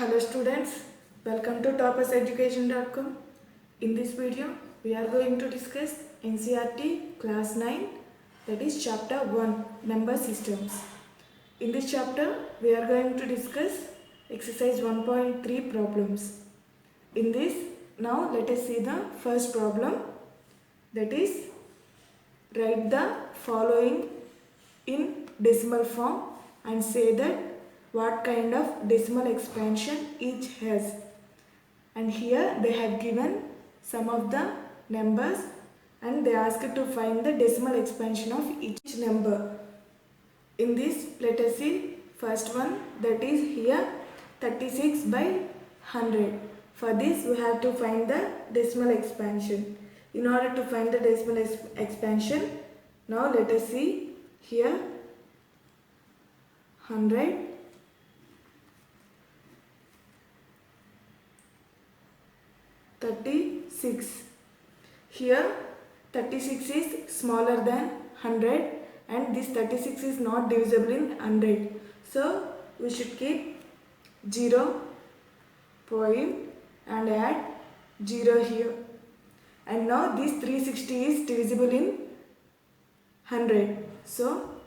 Hello students, welcome to topperseducation.com. In this video, we are going to discuss NCERT class 9, that is chapter 1, number systems. In this chapter, we are going to discuss exercise 1.3 problems. In this, now let us see the first problem, that is write the following in decimal form and say that what kind of decimal expansion each has. And here they have given some of the numbers and they asked to find the decimal expansion of each number. In this, let us see first one, that is here 36 by 100. For this we have to find the decimal expansion. In order to find the decimal expansion, now let us see here 100 36. Here 36 is smaller than 100 and this 36 is not divisible in 100. So we should keep 0 point and add 0 here. And now this 360 is divisible in 100. So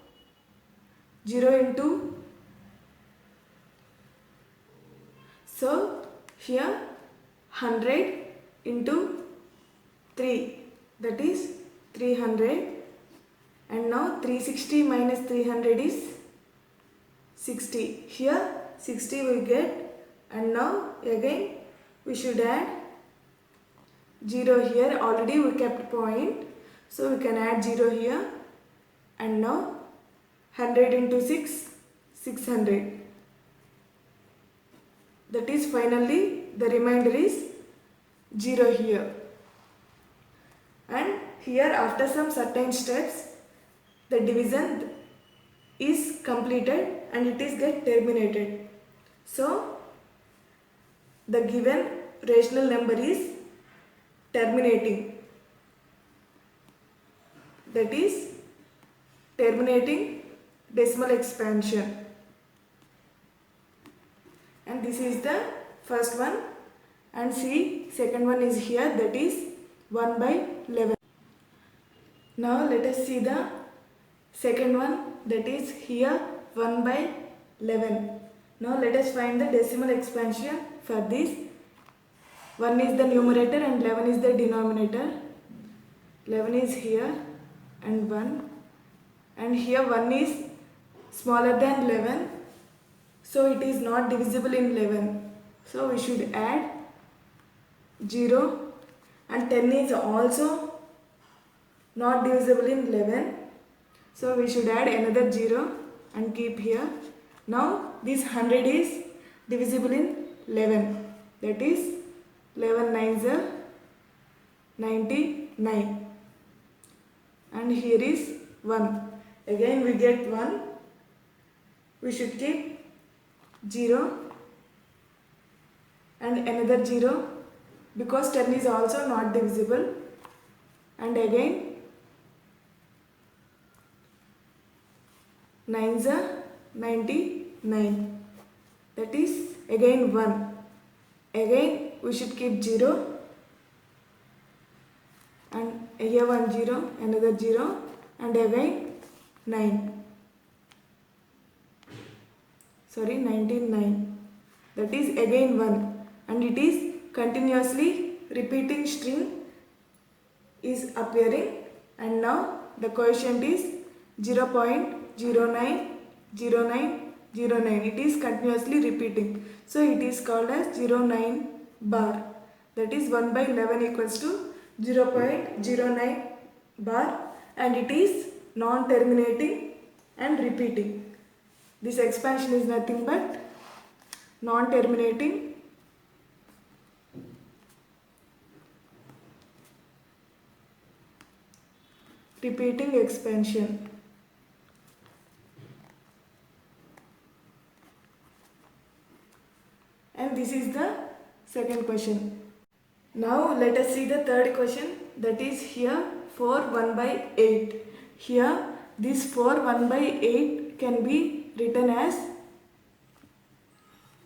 0 into, so here 100 into 3, that is 300, and now 360 minus 300 is 60. Here 60 we get, and now again we should add 0 here. Already we kept point, so we can add 0 here, and now 100 into 6, 600. That is finally the remainder is 0 here. And here after some certain steps the division is completed and it is get terminated. So the given rational number is terminating. That is terminating decimal expansion. And this is the first one. And see, second one is here, that is 1 by 11. Now let us see the second one, that is here 1 by 11. Now let us find the decimal expansion for this. 1 is the numerator and 11 is the denominator. 11 is here and 1. And here 1 is smaller than 11. So it is not divisible in 11. So we should add 0, and 10 is also not divisible in 11. So we should add another 0 and keep here. Now this 100 is divisible in 11. That is 11 9s are 99. And here is 1. Again we get 1. We should keep 0 and another 0. Because 10 is also not divisible, and again 9s are 99. That is again 1. Again we should keep 0 and here 1 0, another 0, and again 9. Sorry, 99. That is again 1, and it is continuously repeating string is appearing, and now the coefficient is 0.090909. It is continuously repeating, so it is called as 09 bar. That is 1 by 11 equals to 0.09 bar, and it is non-terminating and repeating. This expansion is nothing but non-terminating repeating expansion. And this is the second question. Now let us see the third question, that is here 4 1 by 8. Here this 4 1 by 8 can be written as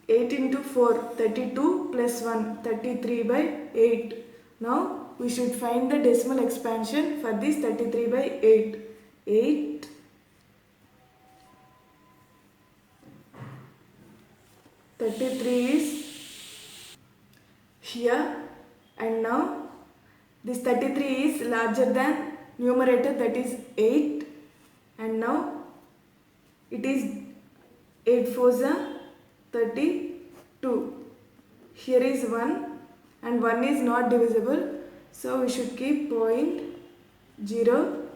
8 8 into 4, 32 plus 1, 33 by 8. Now we should find the decimal expansion for this 33 by 8. 8 33 is here, and now this 33 is larger than numerator, that is 8, and now it is 8 fours are 32. Here is 1 and 1 is not divisible, so we should keep point 0.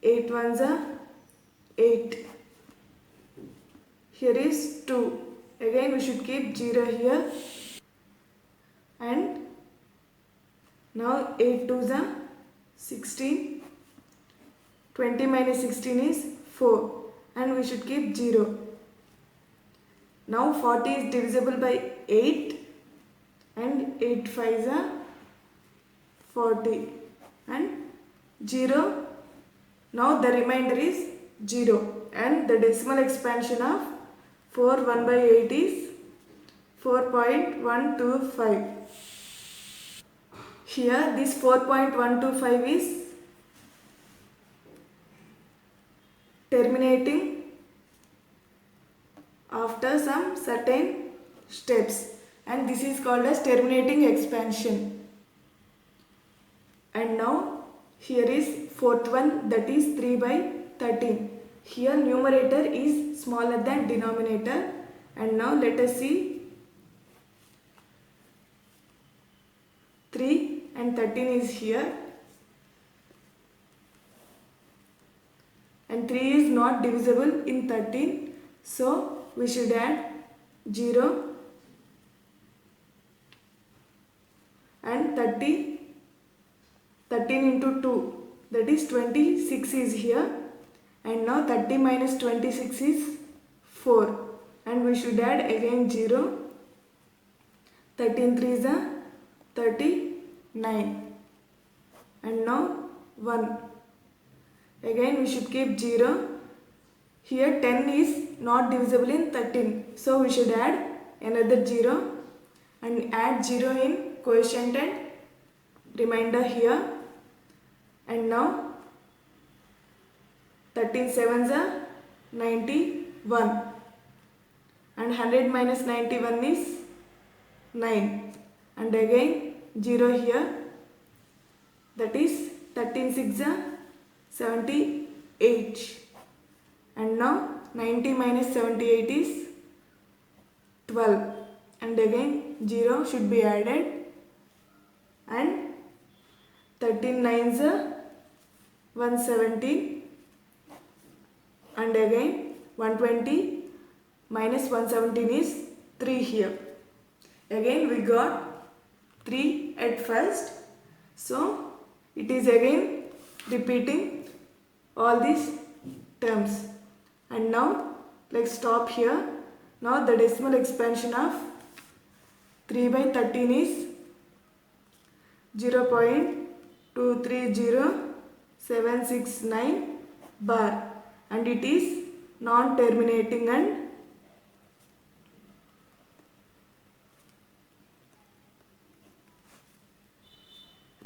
8 ones are 8. Here is 2. Again we should keep 0 here, and now 8 twos are 16. 20 minus 16 is 4, and we should keep 0. Now 40 is divisible by 8, and 8 fives are 40, and 0. Now the remainder is 0, and the decimal expansion of 4 1 by 8 is 4.125. Here this 4.125 is terminating after some certain steps, and this is called as terminating expansion. And now here is fourth one, that is 3 by 13. Here numerator is smaller than denominator, and now let us see 3 and 13 is here, and 3 is not divisible in 13, so we should add 0, and 13 into 2, that is 26 is here, and now 30 minus 26 is 4, and we should add again 0. 13 3s are 39, and now 1. Again we should keep 0. Here 10 is not divisible in 13, so we should add another 0, and add 0 in quotient and remainder here, and now 13 sevens are 91, and 100 minus 91 is 9, and again 0 here, that is 13 6 are 78, and now 90 minus 78 is 12, and again 0 should be added, and 13 9s are 117, and again 120 minus 117 is 3 here. Again we got 3 at first, so it is again repeating all these terms. And now let's stop here. Now the decimal expansion of 3 by 13 is 0.230769 bar, and it is non-terminating and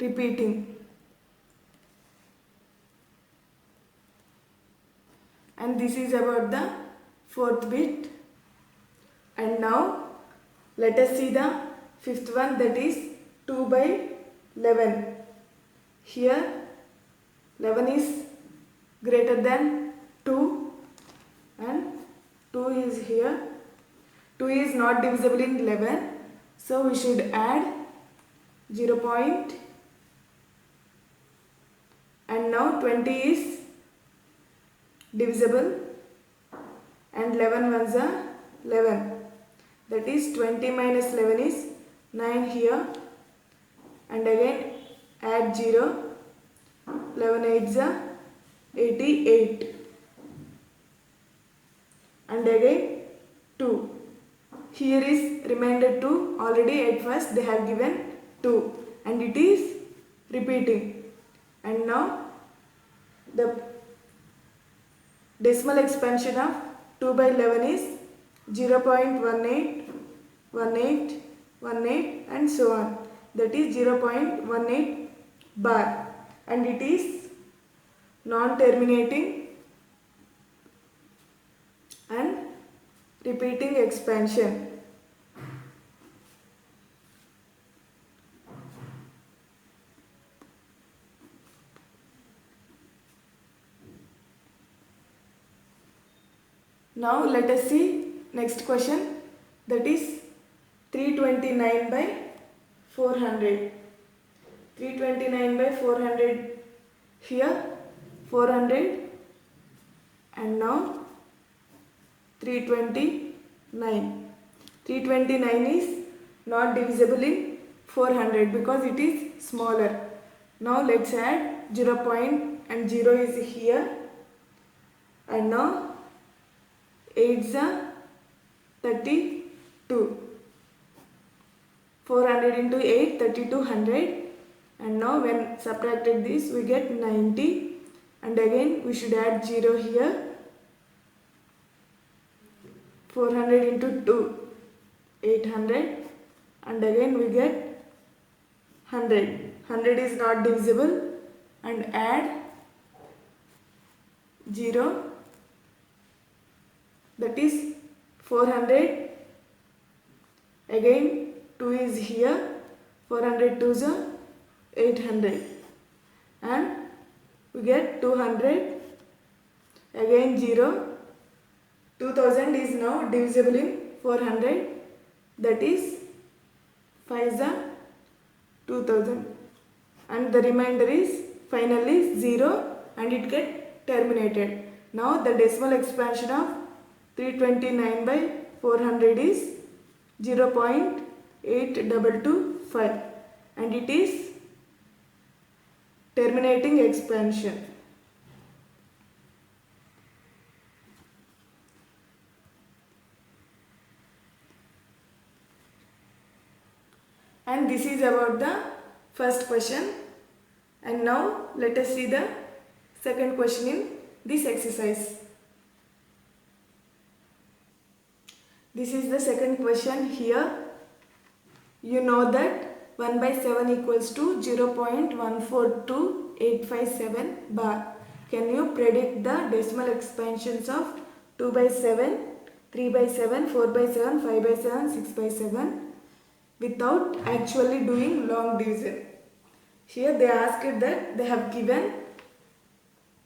repeating. And this is about the fourth bit. And now let us see the fifth one, that is 2 by 11. Here 11 is greater than 2, and 2 is here. 2 is not divisible in 11, so we should add 0 point, and now 20 is divisible, and 11 ones are 11, that is 20 minus 11 is 9 here, and again add 0. 11 8s are 88, and again 2. Here is remainder 2, already at first they have given 2, and it is repeating. And now the decimal expansion of 2 by 11 is 0.18 18, 18 and so on. That is 0.18 bar, and it is non-terminating and repeating expansion. Now let us see next question, that is 329 by 400. 329 by 400, here 400 and now 329. 329 is not divisible in 400 because it is smaller. Now let's add 0 point and 0 is here, and now 8s are 32. 400 into 8, 3200, and now when subtracted this we get 90, and again we should add 0 here. 400 into 2, 800, and again we get 100. 100 is not divisible, and add 0, that is 400, again 2 is here, 400 2s are 800, and we get 200, again 0. 2000 is now divisible in 400, that is 5s are 2000, and the remainder is finally 0 and it get terminated. Now the decimal expansion of 329 by 400 is 0.8225, and it is terminating expansion. And this is about the first question. And now let us see the second question in this exercise. This is the second question here. You know that 1 by 7 equals to 0.142857 bar. Can you predict the decimal expansions of 2 by 7, 3 by 7, 4 by 7, 5 by 7, 6 by 7 without actually doing long division? Here they asked that they have given,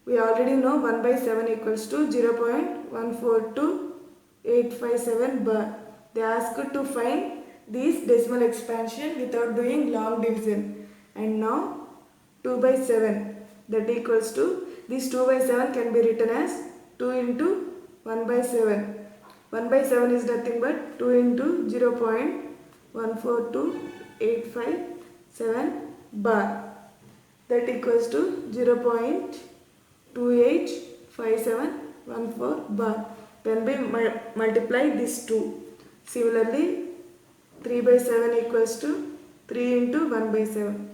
we already know 1 by 7 equals to 0.142857 bar. They asked to find this decimal expansion without doing long division, and now 2 by 7, that equals to, this 2 by 7 can be written as 2 into 1 by 7. 1 by 7 is nothing but 2 into 0.142857 bar, that equals to 0.285714 bar. When we multiply these two, similarly 3 by 7 equals to 3 into 1 by 7,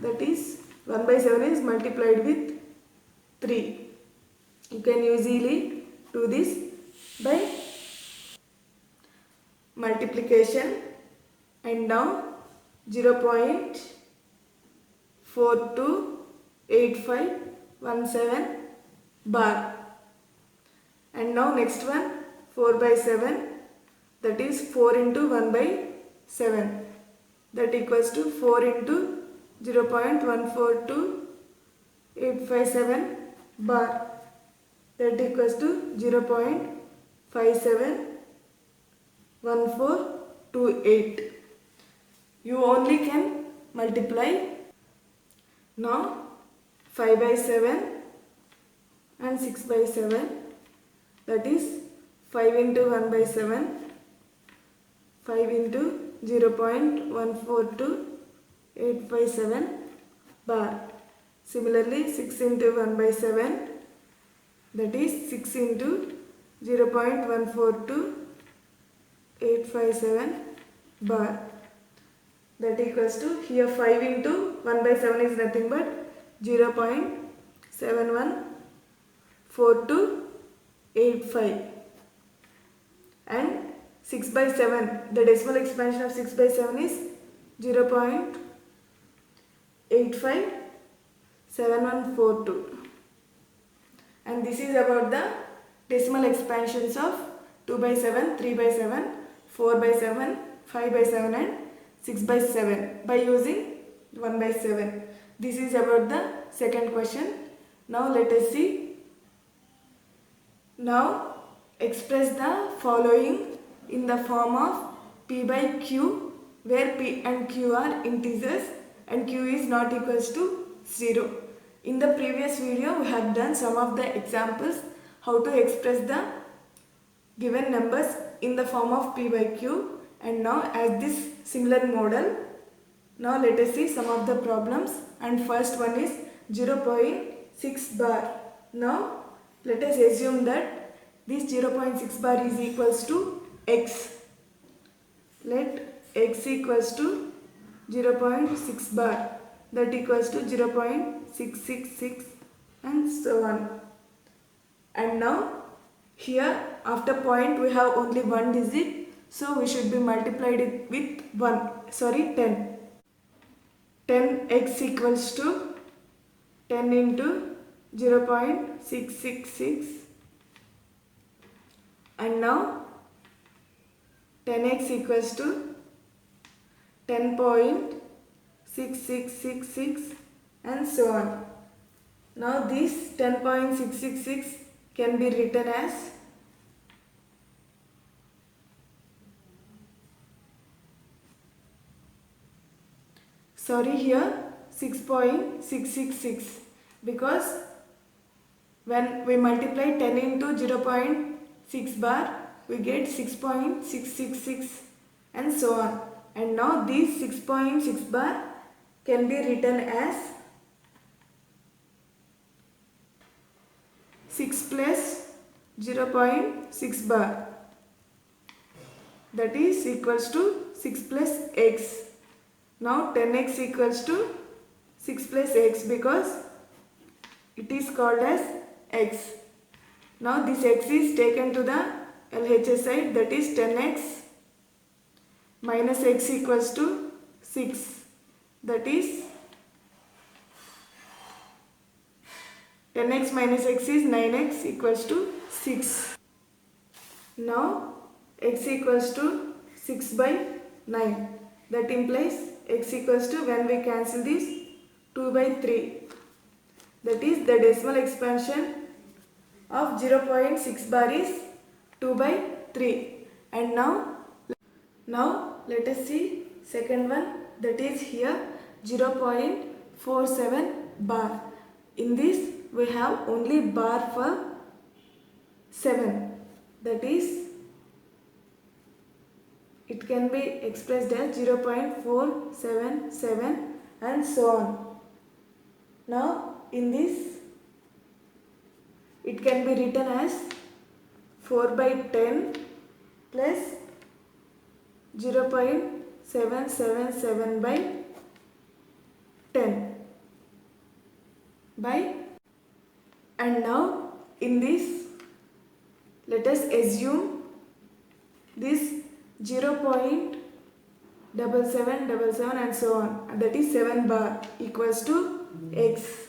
that is 1 by 7 is multiplied with 3. You can easily do this by multiplication, and now 0.428517 bar. And now next one, 4 by 7, that is 4 into 1 by 7, that equals to 4 into 0.142857 bar, that equals to 0.571428. You only can multiply. Now 5 by 7 and 6 by 7, that is 5 into 1 by 7, 5 into 0.142857 bar. Similarly 6 into 1 by 7, that is 6 into 0.142857 bar, that equals to, here 5 into 1 by 7 is nothing but 0.714285, and 6 by 7. The decimal expansion of 6 by 7 is 0.857142. And this is about the decimal expansions of 2 by 7, 3 by 7, 4 by 7, 5 by 7 and 6 by 7 by using 1 by 7. This is about the second question. Now let us see. Now express the following in the form of P by Q, where P and Q are integers and Q is not equals to 0. In the previous video we have done some of the examples how to express the given numbers in the form of P by Q, and now as this similar model, now let us see some of the problems. And first one is 0.6 bar. Now let us assume that this 0.6 bar is equals to x. Let x equals to 0.6 bar, that equals to 0.666 and so on. And now here after point we have only one digit, so we should be multiplied it with 10. 10x equals to 10 into 0.666, and now 10x equals to 10.6666 and so on. Now this 10.666 can be written as here 6.666, because when we multiply 10 into 0.6 bar we get 6.666 and so on. And now this 6.6 bar can be written as 6 plus 0.6 bar, that is equals to 6 plus x. Now 10x equals to 6 plus x because it is called as x. Now this x is taken to the LHS side, that is 10x minus x equals to 6, that is 10x minus x is 9x equals to 6. Now x equals to 6 by 9, that implies x equals to, when we cancel this, 2 by 3, that is the decimal expansion of 0.6 bar is 2 by 3. And now let us see second one, that is here 0.47 bar. In this we have only bar for 7, that is it can be expressed as 0.477 and so on. Now in this it can be written as 4 by 10 plus 0.777 by 10 by, and now in this let us assume this 0.7777 and so on, that is 7 bar equals to x.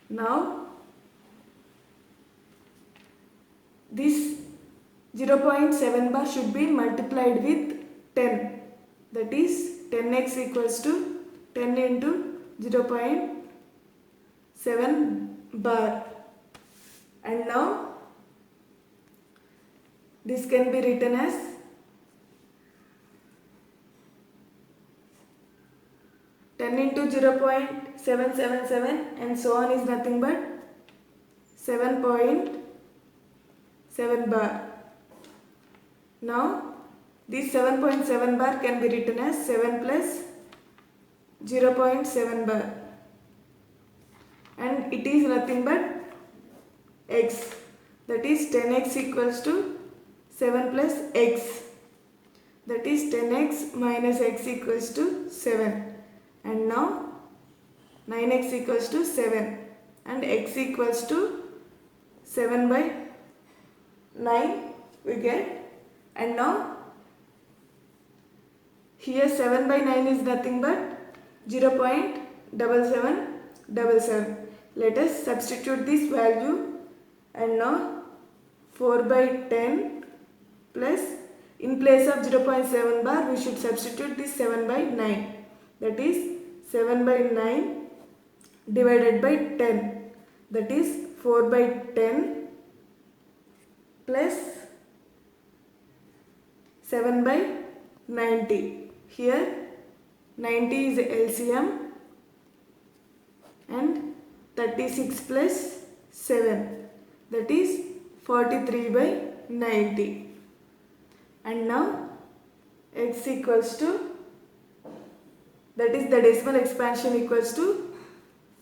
Now this 0.7 bar should be multiplied with 10, that is 10x equals to 10 into 0.7 bar. And now this can be written as 10 into 0.777 and so on is nothing but 7.7 bar. Now this 7.7 bar can be written as 7 plus 0.7 bar, and it is nothing but x, that is 10x equals to 7 plus x, that is 10x minus x equals to 7. And now 9x equals to 7 and x equals to 7 by 9, we get And now here 7 by 9 is nothing but 0.7777. Let us substitute this value, and now 4 by 10 plus, in place of 0.7 bar we should substitute this 7 by 9, that is 7 by 9 divided by 10, that is 4 by 10 plus 7 by 90. Here 90 is LCM and 36 plus 7, that is 43 by 90. And now x equals to, that is the decimal expansion equals to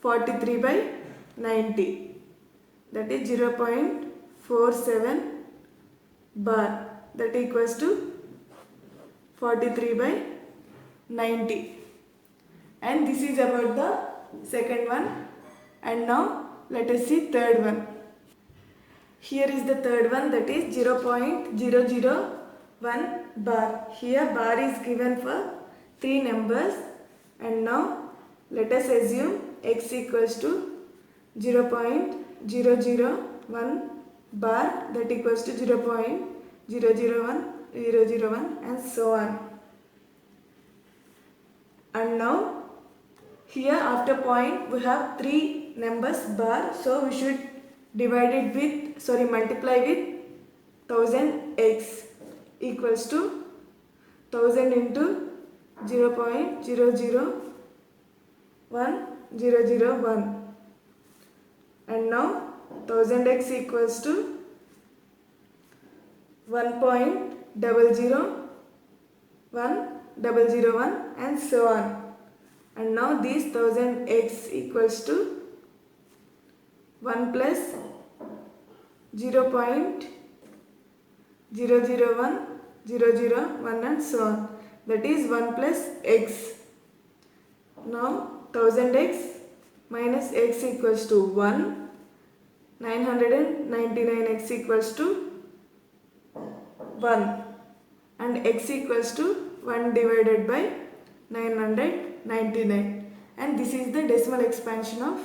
43 by 90, that is 0.47 bar, that equals to 43 by 90. And this is about the second one. And now let us see third one. Here is the third one, that is 0.001 bar. Here bar is given for 3 numbers, and now let us assume x equals to 0.001 bar, that equals to 0.001001 and so on. And now here after point we have 3 numbers bar, so we should multiply with 1000x equals to 1000 into 0.001001, and now 1000x equals to 1.001001 and so on. And now this 1000x equals to 1 plus 0.001001 and so on, that is 1 plus x. Now 1000x minus x equals to 1, 999x equals to 1, and x equals to 1 divided by 999, and this is the decimal expansion of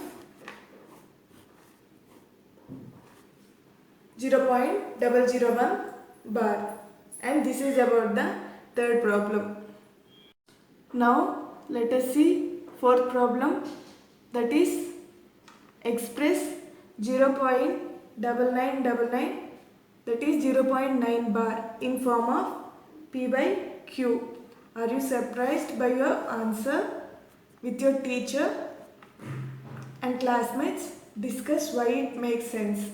0.001 bar. And this is about the third problem. Now let us see fourth problem, that is express 0.9999, that is 0.9 bar in form of P by Q. Are you surprised by your answer? With your teacher and classmates, discuss why it makes sense.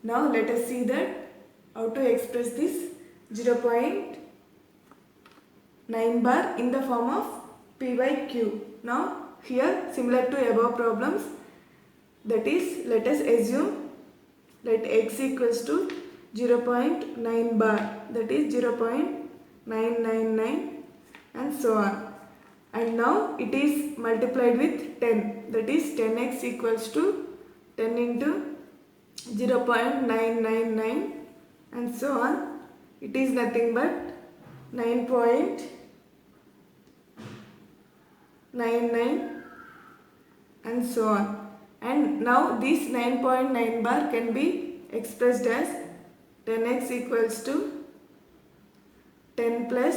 Now let us see that how to express this 0.9 bar in the form of P by Q. Now here, similar to above problems, that is, let us assume let x equals to 0.9 bar, that is 0.999 and so on. And now it is multiplied with 10, that is 10x equals to 10 into 0.999 and so on. It is nothing but 9.99 and so on. And now this 9.9 bar can be expressed as 10x equals to 10 plus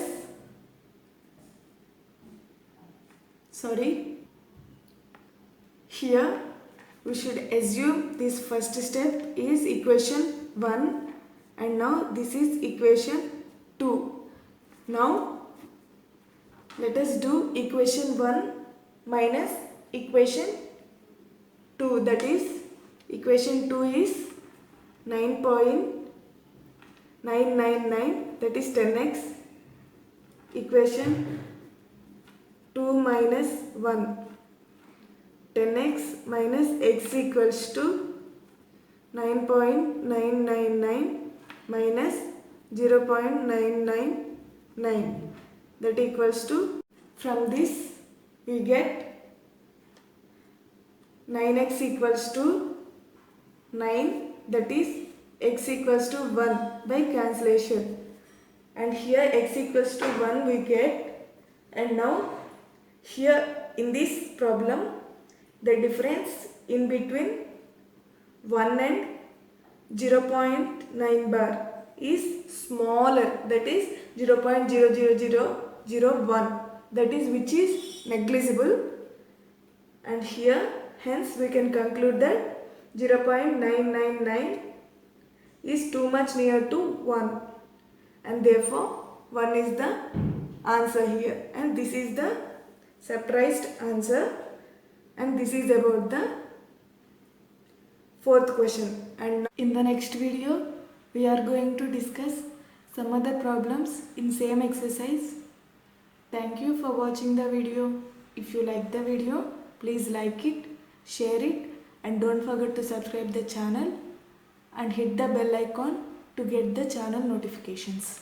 here we should assume this first step is equation 1, and now this is equation 2. Now let us do equation 1 minus equation 2, that is equation 2 is 9.999, that is 10x, equation 2 minus 1, 10x minus x equals to 9.999 minus 0.999, that equals to, from this we get 9x equals to 9, that is x equals to 1 by cancellation. and here x equals to 1 we get. And now here in this problem the difference in between 1 and 0.9 bar is smaller, that is 0.00001, that is which is negligible, and here hence we can conclude that 0.999 is too much near to 1, and therefore 1 is the answer here, and this is the surprised answer, and this is about the fourth question. And in the next video we are going to discuss some other problems in same exercise. Thank you for watching the video. If you like the video, please like it, share it, and don't forget to subscribe the channel and hit the bell icon to get the channel notifications.